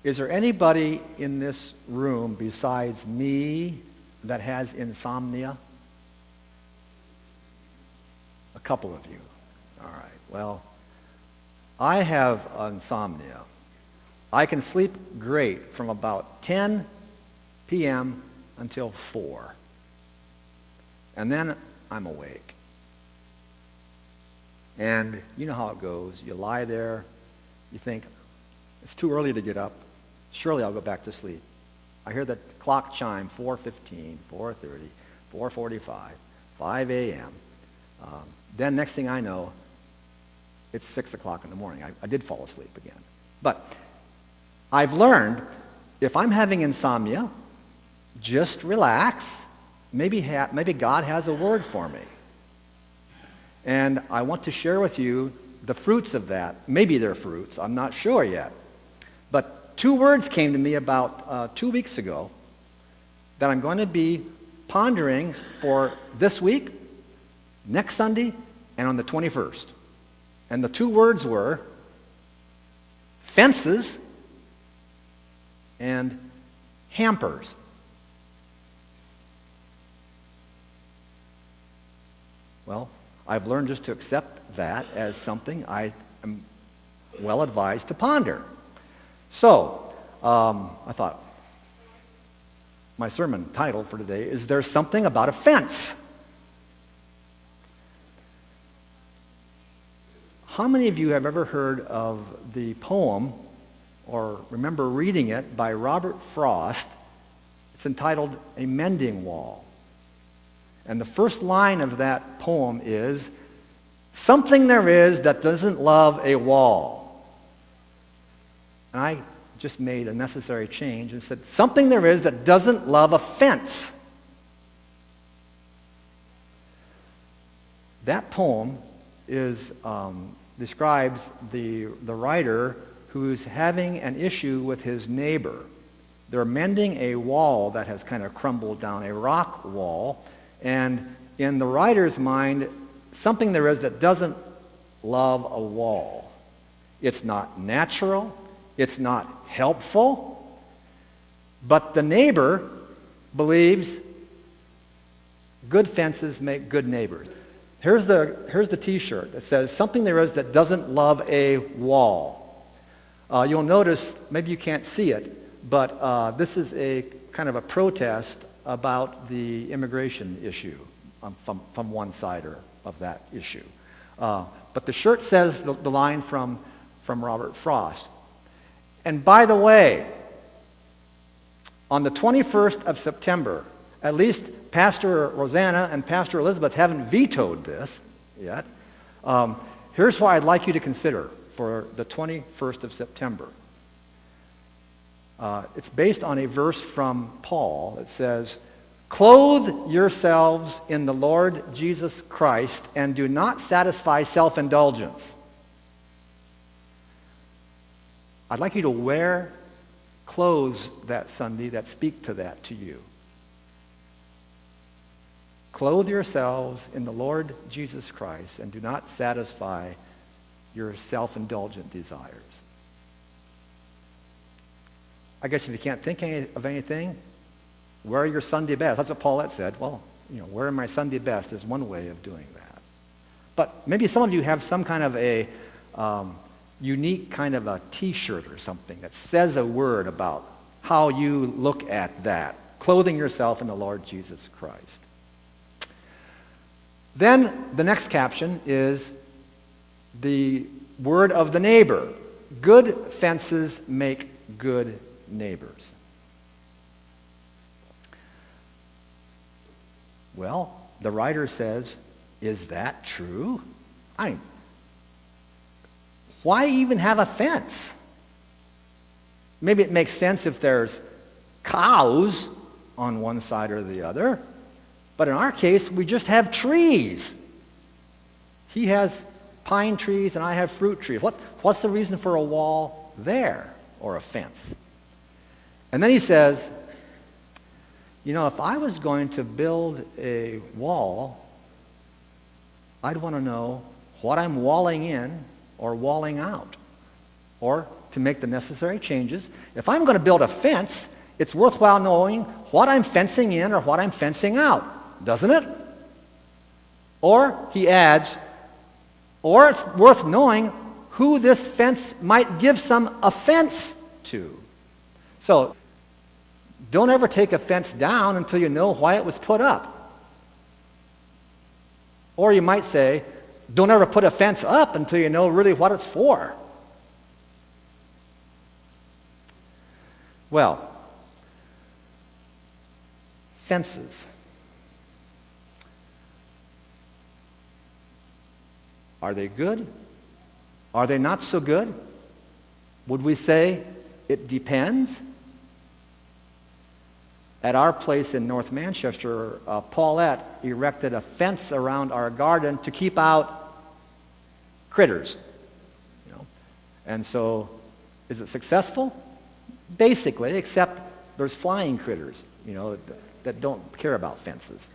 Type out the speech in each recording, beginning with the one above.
Is there anybody in this room besides me that has insomnia? A couple of you. All right. Well, I have insomnia. I can sleep great from about 10 p.m. until 4. And then I'm awake. And you know how it goes. You lie there. You think, it's too early to get up. Surely I'll go back to sleep. I hear the clock chime, 4:15, 4:30, 4:45, 5 a.m. Then next thing I know, it's 6 o'clock in the morning. I did fall asleep again. But I've learned, if I'm having insomnia, just relax. Maybe God has a word for me. And I want to share with you the fruits of that. Maybe they're fruits. I'm not sure yet. But 2 words came to me about 2 weeks ago that I'm going to be pondering for this week, next Sunday, and on the 21st. And the 2 words were fences and hampers. Well, I've learned just to accept that as something I am well advised to ponder. So, I thought, my sermon title for today is There's Something About a Fence. How many of you have ever heard of the poem or remember reading it by Robert Frost? It's entitled A Mending Wall. And the first line of that poem is, something there is that doesn't love a wall. And I just made a necessary change and said, something there is that doesn't love a fence. That poem describes the writer who's having an issue with his neighbor. They're mending a wall that has kind of crumbled down, a rock wall. And in the writer's mind, something there is that doesn't love a wall. It's not natural. It's not helpful. But the neighbor believes good fences make good neighbors. Here's the T-shirt that says, something there is that doesn't love a wall. You'll notice, maybe you can't see it, but this is a kind of a protest about the immigration issue from one side of that issue. But the shirt says the line from Robert Frost. And by the way, on the 21st of September, at least Pastor Rosanna and Pastor Elizabeth haven't vetoed this yet. Here's what I'd like you to consider for the 21st of September. It's based on a verse from Paul that says, clothe yourselves in the Lord Jesus Christ and do not satisfy self-indulgence. I'd like you to wear clothes that Sunday that speak to that to you. Clothe yourselves in the Lord Jesus Christ and do not satisfy your self-indulgent desires. I guess if you can't think of anything, wear your Sunday best. That's what Paulette said. Well, wearing my Sunday best is one way of doing that. But maybe some of you have some kind of a unique kind of a T-shirt or something that says a word about how you look at that, clothing yourself in the Lord Jesus Christ. Then the next caption is the word of the neighbor. Good fences make good neighbors. Well, the writer says, is that true? Why even have a fence? Maybe it makes sense if there's cows on one side or the other. But in our case, we just have trees. He has pine trees and I have fruit trees. What's the reason for a wall there or a fence? And then he says, if I was going to build a wall, I'd want to know what I'm walling in or walling out. Or to make the necessary changes. If I'm going to build a fence, it's worthwhile knowing what I'm fencing in or what I'm fencing out, doesn't it? Or, he adds, or it's worth knowing who this fence might give some offense to. So, don't ever take a fence down until you know why it was put up. Or you might say, don't ever put a fence up until you know really what it's for. Well, fences. Are they good? Are they not so good? Would we say it depends? At our place in North Manchester, Paulette erected a fence around our garden to keep out critters. And so, is it successful? Basically, except there's flying critters, that don't care about fences.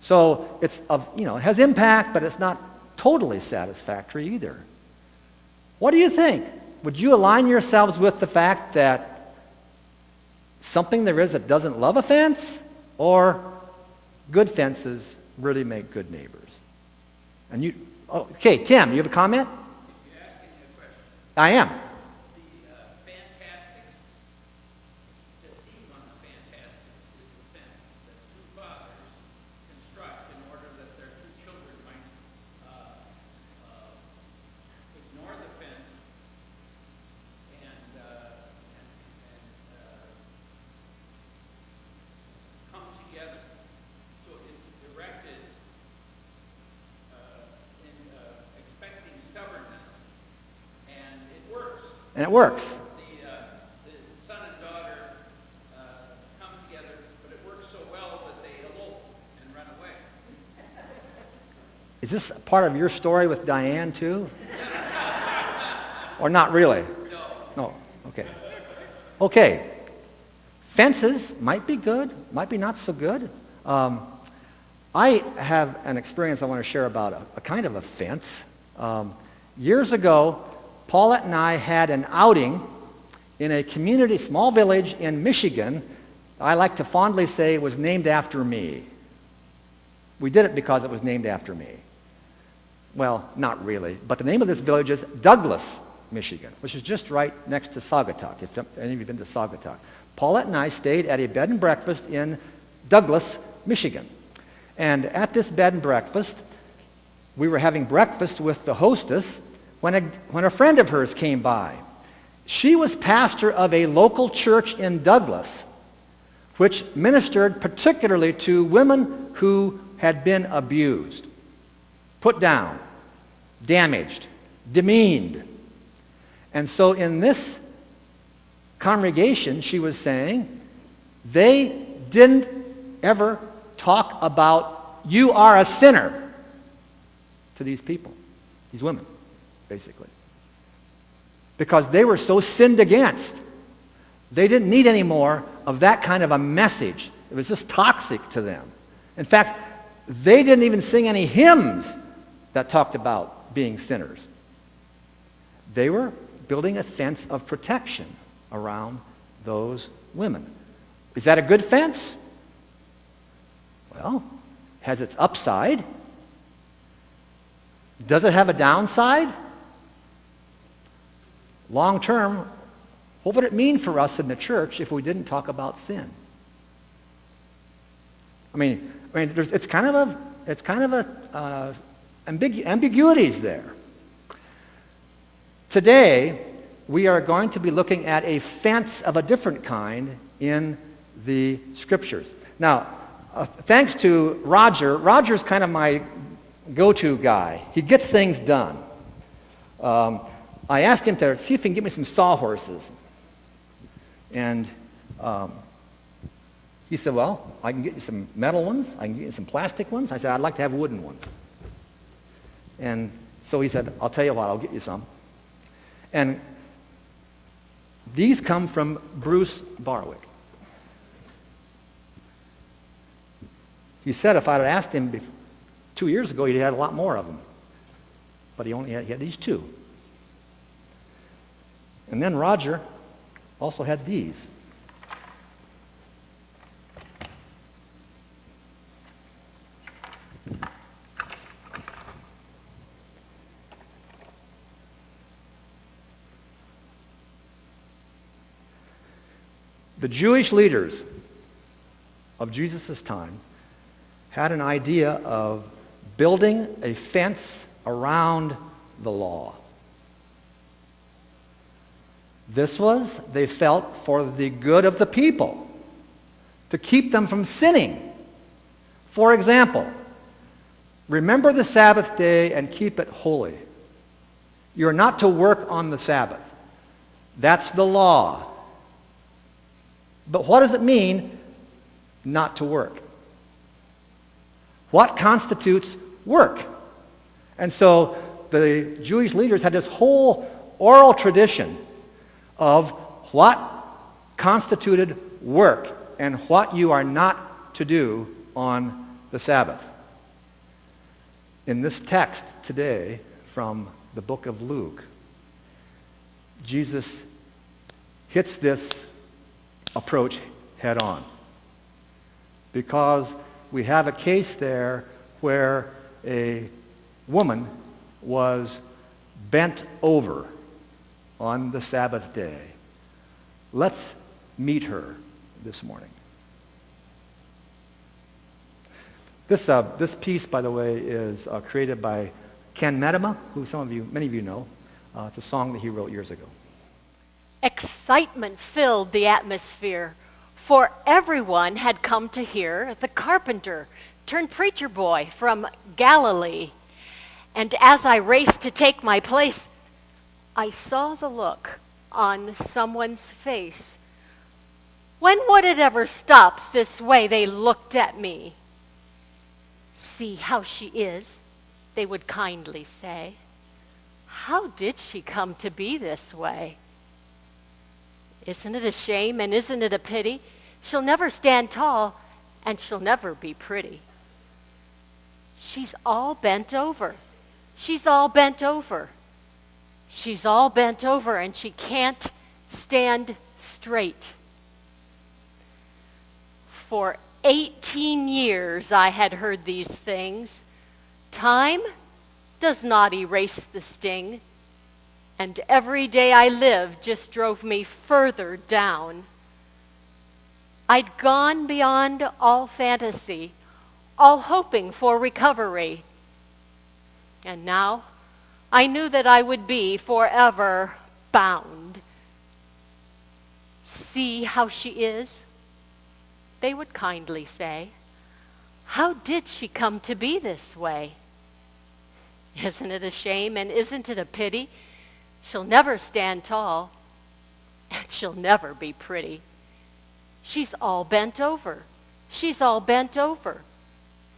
So it's it has impact, but it's not totally satisfactory either. What do you think? Would you align yourselves with the fact that something there is that doesn't love a fence, or good fences really make good neighbors? And okay, Tim, you have a comment? You're asking me a question. I am. The fantastics, the theme on the fantastics is the fence that two fathers construct in order that their two children might ignore the fence and come together. So it's erected in expecting stubbornness, and it works. And it works. The son and daughter come together, but it works so well that they elope and run away. Is this part of your story with Diane too? Or not really? No. Okay. Okay. Fences might be good, might be not so good. I have an experience I want to share about a kind of a fence. Years ago, Paulette and I had an outing in a community, small village in Michigan. I like to fondly say it was named after me. We did it because it was named after me. Well, not really, but the name of this village is Douglas, Michigan, which is just right next to Saugatuck, if any of you have been to Saugatuck. Paulette and I stayed at a bed and breakfast in Douglas, Michigan. And at this bed and breakfast, we were having breakfast with the hostess when a friend of hers came by. She was pastor of a local church in Douglas, which ministered particularly to women who had been abused, put down, damaged, demeaned. And so in this congregation, she was saying, they didn't ever talk about, you are a sinner, to these people, these women, basically. Because they were so sinned against. They didn't need any more of that kind of a message. It was just toxic to them. In fact, they didn't even sing any hymns that talked about being sinners. They were building a fence of protection around those women. Is that a good fence? Well, has its upside. Does it have a downside? Long term, what would it mean for us in the church if we didn't talk about sin? It's kind of ambiguities there. Today, we are going to be looking at a fence of a different kind in the Scriptures. Now, thanks to Roger. Roger's kind of my go-to guy. He gets things done. I asked him to see if he can get me some sawhorses. And he said, well, I can get you some metal ones. I can get you some plastic ones. I said, I'd like to have wooden ones. And so he said, I'll tell you what, I'll get you some. And these come from Bruce Barwick. He said if I'd have asked him 2 years ago, he'd had a lot more of them. But he had these two. And then Roger also had these. The Jewish leaders of Jesus' time had an idea of building a fence around the law. This was, they felt, for the good of the people, to keep them from sinning. For example, remember the Sabbath day and keep it holy. You're not to work on the Sabbath. That's the law. But what does it mean not to work? What constitutes work? And so the Jewish leaders had this whole oral tradition of what constituted work and what you are not to do on the Sabbath. In this text today from the book of Luke, Jesus hits this approach head on, because we have a case there where a woman was bent over on the Sabbath day. Let's meet her this morning. This piece, by the way, is created by Ken Medema, who many of you know. It's a song that he wrote years ago. Excitement filled the atmosphere, for everyone had come to hear the carpenter turned preacher boy from Galilee. And as I raced to take my place, I saw the look on someone's face. When would it ever stop this way? They looked at me. See how she is, they would kindly say. How did she come to be this way? Isn't it a shame and isn't it a pity? She'll never stand tall and she'll never be pretty. She's all bent over. She's all bent over. She's all bent over and she can't stand straight. For 18 years I had heard these things. Time does not erase the sting. And every day I lived just drove me further down. I'd gone beyond all fantasy, all hoping for recovery. And now I knew that I would be forever bound. See how she is, they would kindly say. How did she come to be this way? Isn't it a shame and isn't it a pity? She'll never stand tall, and she'll never be pretty. She's all bent over. She's all bent over.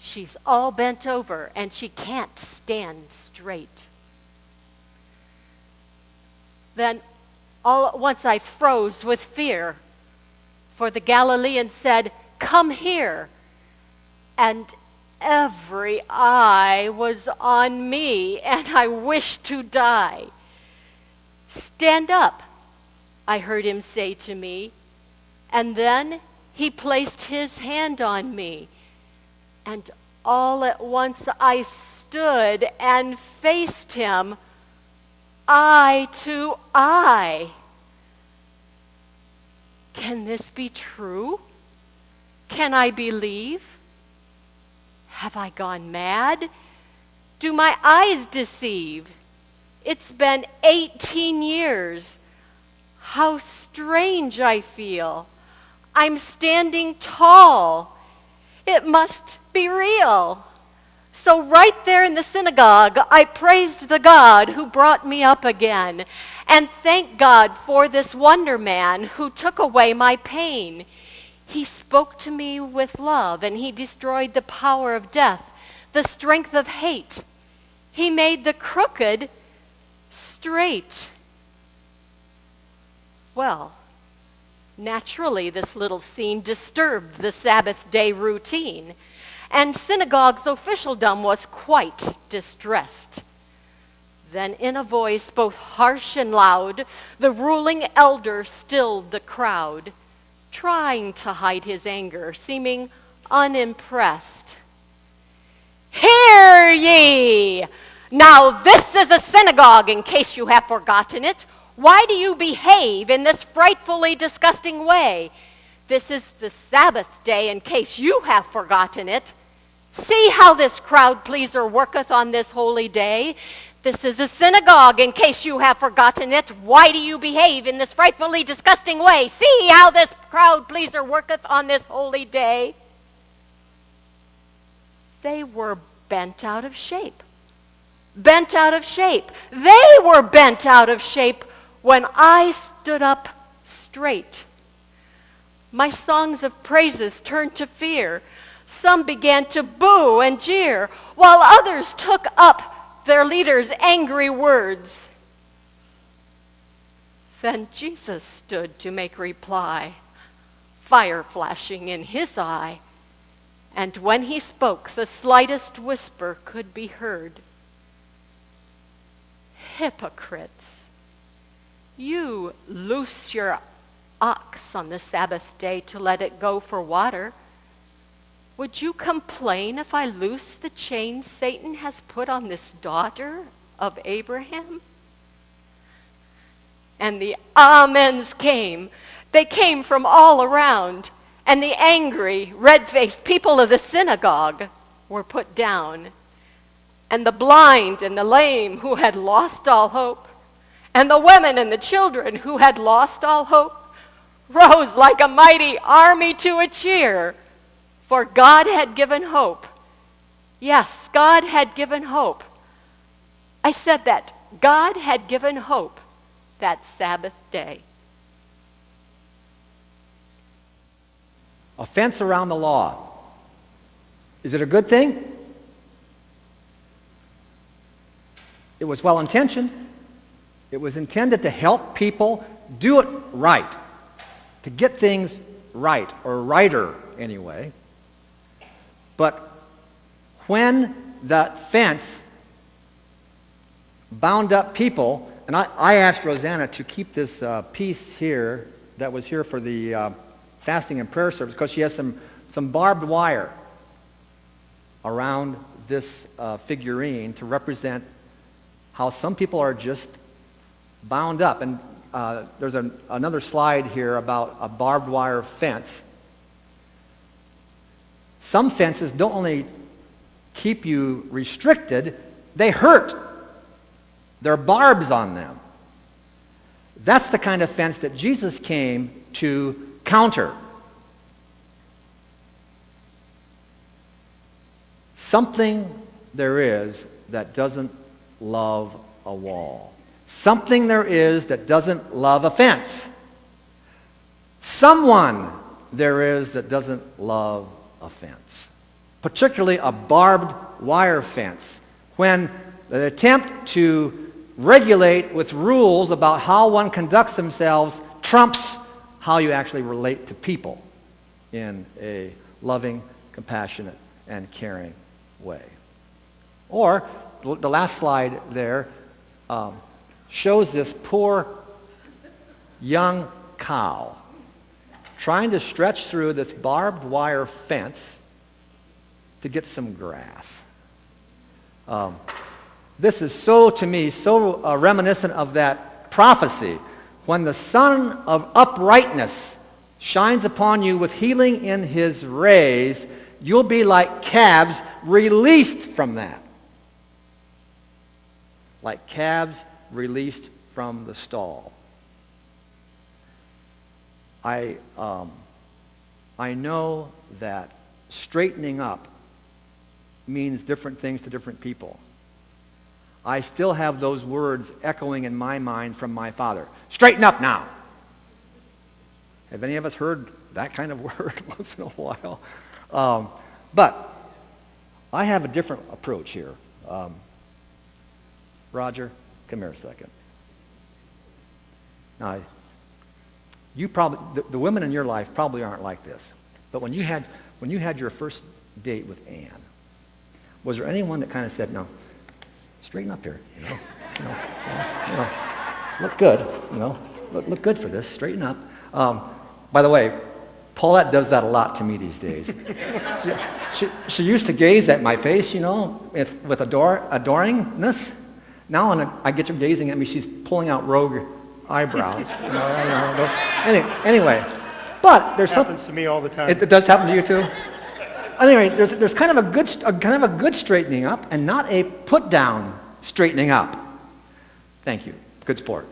She's all bent over, and she can't stand straight. Then all at once I froze with fear, for the Galilean said, "Come here." And every eye was on me, and I wished to die. "Stand up," I heard him say to me, and then he placed his hand on me, and all at once I stood and faced him, eye to eye. Can this be true? Can I believe? Have I gone mad? Do my eyes deceive? It's been 18 years. How strange I feel. I'm standing tall. It must be real. So right there in the synagogue, I praised the God who brought me up again, and thanked God for this wonder man who took away my pain. He spoke to me with love, and he destroyed the power of death, the strength of hate. He made the crooked straight. Well, naturally, this little scene disturbed the Sabbath day routine, and synagogue's officialdom was quite distressed. Then in a voice both harsh and loud, the ruling elder stilled the crowd, trying to hide his anger, seeming unimpressed. Hear ye! Now this is a synagogue, in case you have forgotten it. Why do you behave in this frightfully disgusting way? This is the Sabbath day, in case you have forgotten it. See how this crowd pleaser worketh on this holy day. This is a synagogue, in case you have forgotten it. Why do you behave in this frightfully disgusting way? See how this crowd pleaser worketh on this holy day. They were bent out of shape. Bent out of shape. They were bent out of shape when I stood up straight. My songs of praises turned to fear. Some began to boo and jeer, while others took up their leader's angry words. Then Jesus stood to make reply, fire flashing in his eye. And when he spoke, the slightest whisper could be heard. Hypocrites, you loose your ox on the Sabbath day to let it go for water. Would you complain if I loose the chain Satan has put on this daughter of Abraham? And the amens came. They came from all around. And the angry, red-faced people of the synagogue were put down. And the blind and the lame who had lost all hope, and the women and the children who had lost all hope, rose like a mighty army to a cheer. For God had given hope. Yes, God had given hope. I said that. God had given hope that Sabbath day. A fence around the law. Is it a good thing? It was well-intentioned. It was intended to help people do it right, to get things right, or righter anyway. But when that fence bound up people, and I asked Rosanna to keep this piece here that was here for the fasting and prayer service, because she has some barbed wire around this figurine to represent how some people are just bound up. And there's another slide here about a barbed wire fence. Some fences don't only keep you restricted, they hurt. There are barbs on them. That's the kind of fence that Jesus came to counter. Something there is that doesn't love a wall. Something there is that doesn't love a fence. Someone there is that doesn't love a fence. Particularly a barbed wire fence. When the attempt to regulate with rules about how one conducts themselves trumps how you actually relate to people in a loving, compassionate, and caring way. Or the last slide there shows this poor young cow trying to stretch through this barbed wire fence to get some grass. This is to me, so reminiscent of that prophecy. When the sun of uprightness shines upon you with healing in his rays, you'll be like calves released from that. Like calves released from the stall. I know that straightening up means different things to different people. I still have those words echoing in my mind from my father. Straighten up now. Have any of us heard that kind of word once in a while? But I have a different approach here. Roger, come here a second. Now, you probably, the women in your life probably aren't like this. But when you had your first date with Ann, was there anyone that kind of said, no, straighten up here, you know, look good, look good for this, straighten up. By the way, Paulette does that a lot to me these days. She used to gaze at my face, with adoringness. Now when I get her gazing at me, she's pulling out rogue eyebrows. Anyway, but there's something. Happens to me all the time. It does happen to you too. Anyway, there's kind of a good straightening up, and not a put down straightening up. Thank you. Good sport.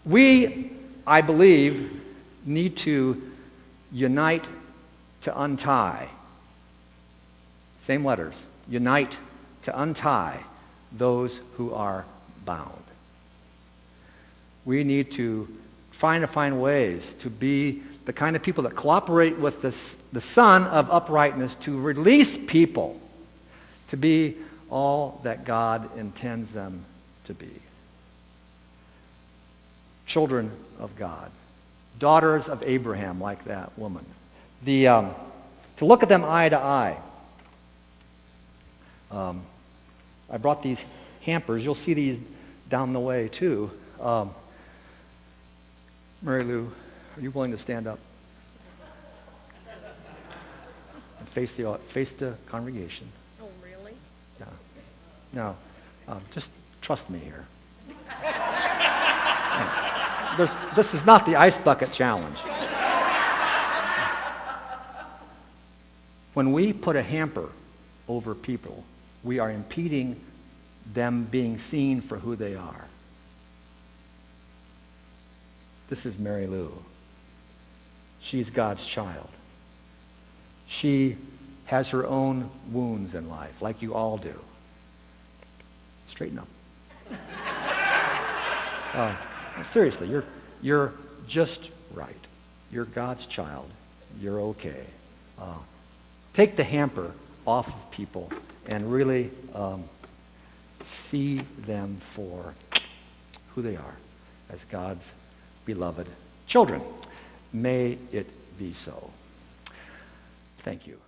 We, I believe, need to unite to untie. Same letters. Unite to untie those who are bound. We need to find ways to be the kind of people that cooperate with the Son of uprightness to release people to be all that God intends them to be. Children of God. Daughters of Abraham, like that woman. To look at them eye to eye. I brought these hampers. You'll see these down the way too. Mary Lou, are you willing to stand up and face the congregation? Oh, really? Yeah. No, just trust me here. This is not the ice bucket challenge. When we put a hamper over people, we are impeding them being seen for who they are. This is Mary Lou. She's God's child. She has her own wounds in life, like you all do. Straighten up. Seriously, you're just right. You're God's child. You're okay. Take the hamper off of people and really see them for who they are as God's beloved children. May it be so. Thank you.